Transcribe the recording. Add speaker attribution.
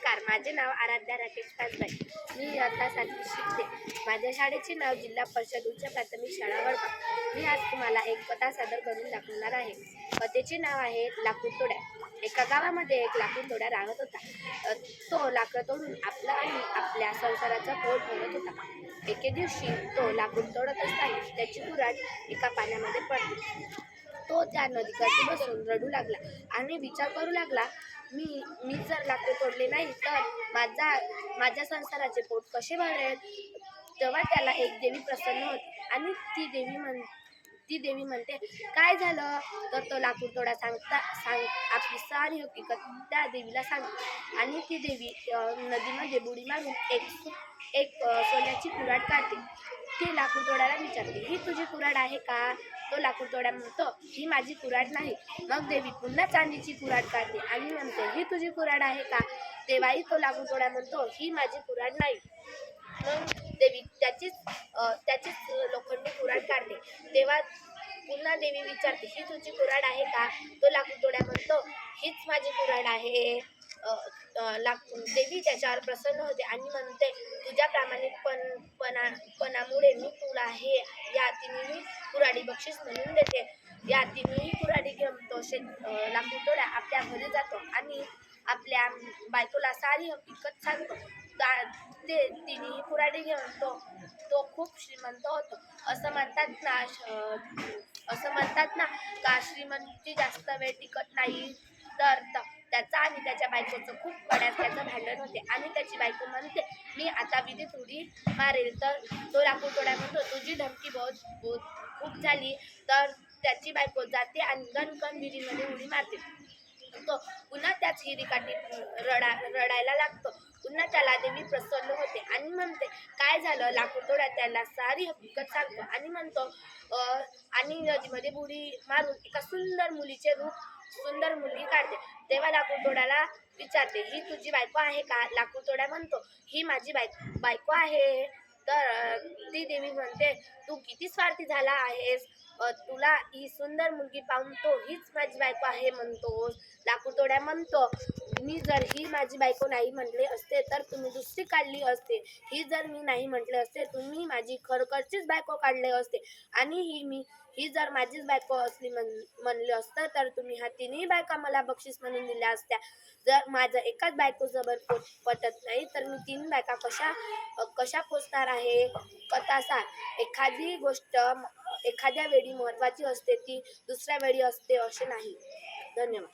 Speaker 1: नमस्कार, माझे नाव आराध्या राकेश पाचबाई. मी इयत्ता 7वीत शिकते. माझ्या शाळेचे नाव जिल्हा परिषद उच्च प्राथमिक शाळा वडगाव. मी आज तुम्हाला एक कथा सादर करून दाखवणार आहे. कथेचे नाव आहे लाकूड तोड्या. एका गावामध्ये एक लाकूड तोड्या राहत होता. तो लाकूड तोडून आपला आणि आपल्या संसाराचा पोट भरत होता. एके दिवशी तो लाकूड तोडत असताना त्याची कुऱ्हाड एका पाण्यामध्ये पडली. तो त्या नदीकाठी बसून रडू लागला आणि विचार करू लागला, मी जर लाकूड तोडले नाही तर माझ्या संसाराचे पोट कसे भरेल. तेव्हा त्याला एक देवी प्रसन्न होती आणि ती देवी म्हणते, काय झालं. तर तो लाकूड तोडा आपली सारी हकीकत त्या देवीला सांगते आणि ती देवी नदीमध्ये बुडी मारून एक सोन्याची कुऱ्हाड काढते. ती लाकूड तोड्याला विचारते, ही तुझी कुऱ्हाड आहे का. तो लाकूड तोड्या म्हणतो, ही माझी कुऱ्हाड नाही. मग देवी पुन्हा चांदीची कुऱ्हाड काढते आणि म्हणते, ही तुझी कुऱ्हाड आहे का. तेव्हाही तो लाकूड तोड्या म्हणतो, ही माझी कुऱ्हाड नाही. मग देवी त्याचीच लोखंडी कुऱ्हाड काढते. तेव्हा पुन्हा देवी विचारते, ही तुझी कुऱ्हाड आहे का. तो लाकूड तोड्या म्हणतो, हीच माझी कुऱ्हाड आहे. देवी त्याच्यावर प्रसन्न होते आणि म्हणते, तुझ्या प्रामाणिकपणामुळे मी तुला या तिन्ही कुऱ्हाडी बक्षीस म्हणून देते. या तिन्ही कुऱ्हाडी घेऊन तो लाकूड तोड्या आपल्या घरी जातो आणि आपल्या बायकोला सारी हकीकत सांगतो. ते तिन्ही कुऱ्हाडी घेऊन तो खूप श्रीमंत होतो. असं म्हणतात ना का श्रीमंती जास्त वेळ टिकत नाही. तर त्याचा आणि त्याच्या बायकोचं खूप वेळात त्याचं भांडण होते आणि त्याची बायको म्हणते, मी आता विधीत उडी मारेल. तर तो लाकूड तोड्या म्हणतो, तुझी धमकी बहुत खूप झाली. तर त्याची बायको जाते आणि गणकन विहिरीमध्ये उडी मारते. तो पुन्हा त्याच विहिरीकाठी रडायला लागतो. पुन्हा त्याला देवी प्रसन्न होते आणि म्हणते, काय झालं. लाकूड तोड्या त्याला सारी हकीकत सांगतो आणि म्हणतो आणि नदीमध्ये बुडी मारून एका सुंदर मुली काढते. तेव्हा लाकूड तोड्याला विचारते, ही तुझी बायको आहे का. लाकूड तोड्या म्हणतो, ही माझी बायको आहे. तर ती देवी म्हणते, तू किती स्वार्थी झाला आहेस. तुला ही सुंदर मुलगी पाहून तो हीच माझी बायको आहे म्हणतोस. लाकूड तोड्या म्हणतो, मी जर ही माझी बायको नाही म्हटले असते तर तुम्ही दुसरी काढली असते. ही जर मी नाही म्हटले असते तुम्ही माझी खरोखरचीच बायको काढले असते आणि ही जर माझीच बायको असली म्हणले असतं तर तुम्ही ह्या तिन्ही बायका मला बक्षीस म्हणून दिल्या असत्या. जर माझं एकाच बायको जबर पटत नाही तर मी 3 बायका कशा पोचणार आहे. कथा सांग. एखादी गोष्ट एखाद्या वेळी महत्त्वाची असते ती दुसऱ्या वेळी असते असे नाही. धन्यवाद.